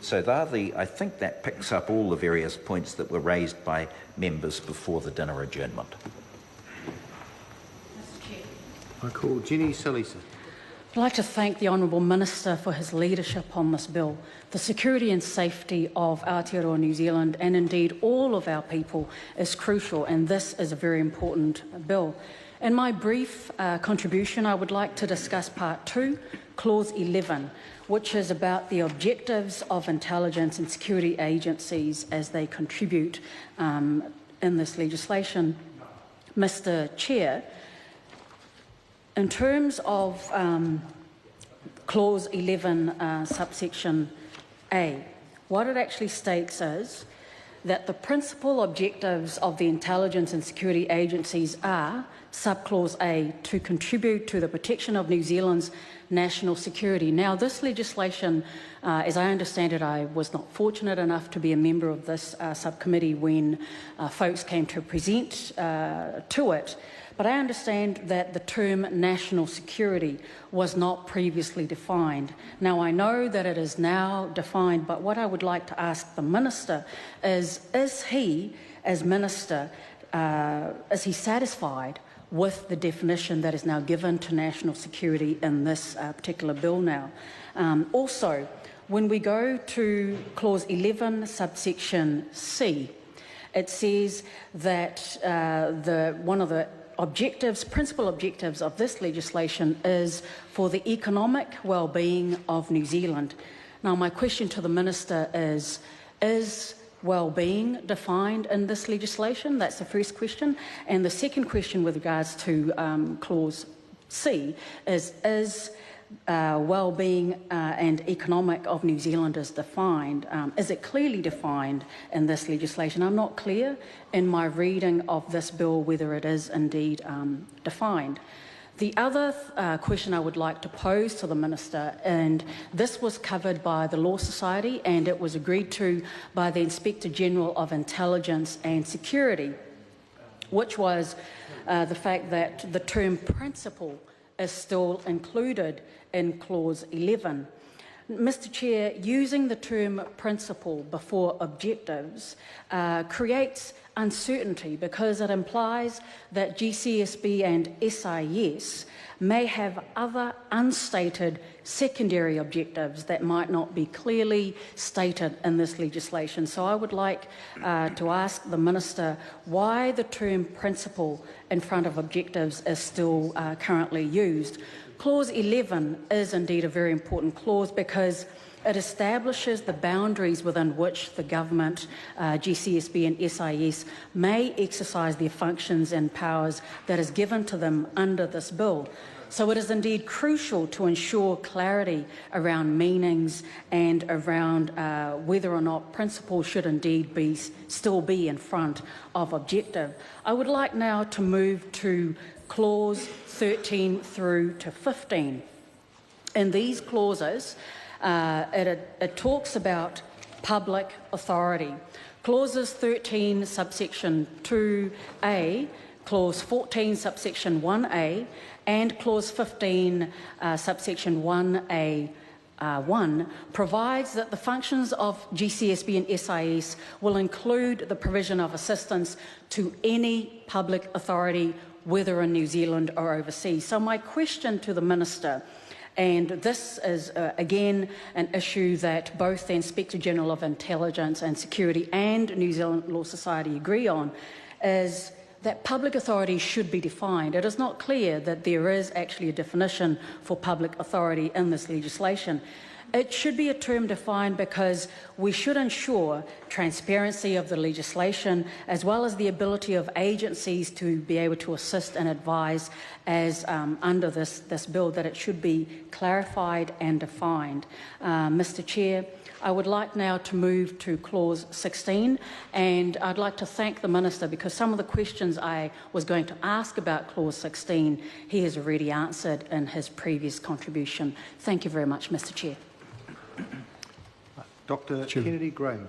So I think that picks up all the various points that were raised by members before the dinner adjournment. Mr. Chair. I call Jenny Salesa. I'd like to thank the Honourable Minister for his leadership on this bill. The security and safety of Aotearoa New Zealand, and indeed all of our people, is crucial, and this is a very important bill. In my brief contribution, I would like to discuss Part 2, Clause 11, which is about the objectives of intelligence and security agencies as they contribute in this legislation. Mr. Chair, in terms of Clause 11, subsection A, what it actually states is that the principal objectives of the intelligence and security agencies are, subclause A, to contribute to the protection of New Zealand's national security. Now, this legislation, as I understand it, I was not fortunate enough to be a member of this subcommittee when folks came to present to it, but I understand that the term national security was not previously defined. Now, I know that it is now defined, but what I would like to ask the Minister is he, as Minister, is he satisfied with the definition that is now given to national security in this particular bill now? Also, when we go to Clause 11, subsection C, it says that one of the principal objectives of this legislation is for the economic well-being of New Zealand. Now, my question to the Minister is well-being defined in this legislation? That's the first question. And the second question with regards to Clause C is well-being and economic of New Zealanders defined? Is it clearly defined in this legislation? I'm not clear in my reading of this bill whether it is indeed defined. The other question I would like to pose to the Minister, and this was covered by the Law Society and it was agreed to by the Inspector General of Intelligence and Security, which was the fact that the term principal is still included in Clause 11. Mr. Chair, using the term principal before objectives creates uncertainty because it implies that GCSB and SIS may have other unstated secondary objectives that might not be clearly stated in this legislation. So I would like to ask the Minister why the term principal in front of objectives is still currently used. Clause 11 is indeed a very important clause because it establishes the boundaries within which the government, GCSB and SIS, may exercise their functions and powers that is given to them under this bill. So it is indeed crucial to ensure clarity around meanings and around whether or not principle should indeed still be in front of objective. I would like now to move to Clause 13 through to 15. In these clauses, it talks about public authority. Clauses 13, subsection 2A, Clause 14, subsection 1A, and Clause 15, subsection 1A, 1 provides that the functions of GCSB and SIS will include the provision of assistance to any public authority, whether in New Zealand or overseas. So my question to the Minister, and this is, again, an issue that both the Inspector General of Intelligence and Security and New Zealand Law Society agree on, is that public authority should be defined. It is not clear that there is actually a definition for public authority in this legislation. It should be a term defined because we should ensure transparency of the legislation as well as the ability of agencies to be able to assist and advise as under this bill, that it should be clarified and defined. Mr. Chair, I would like now to move to Clause 16, and I'd like to thank the Minister because some of the questions I was going to ask about Clause 16 he has already answered in his previous contribution. Thank you very much, Mr. Chair. Dr. Kennedy Graham.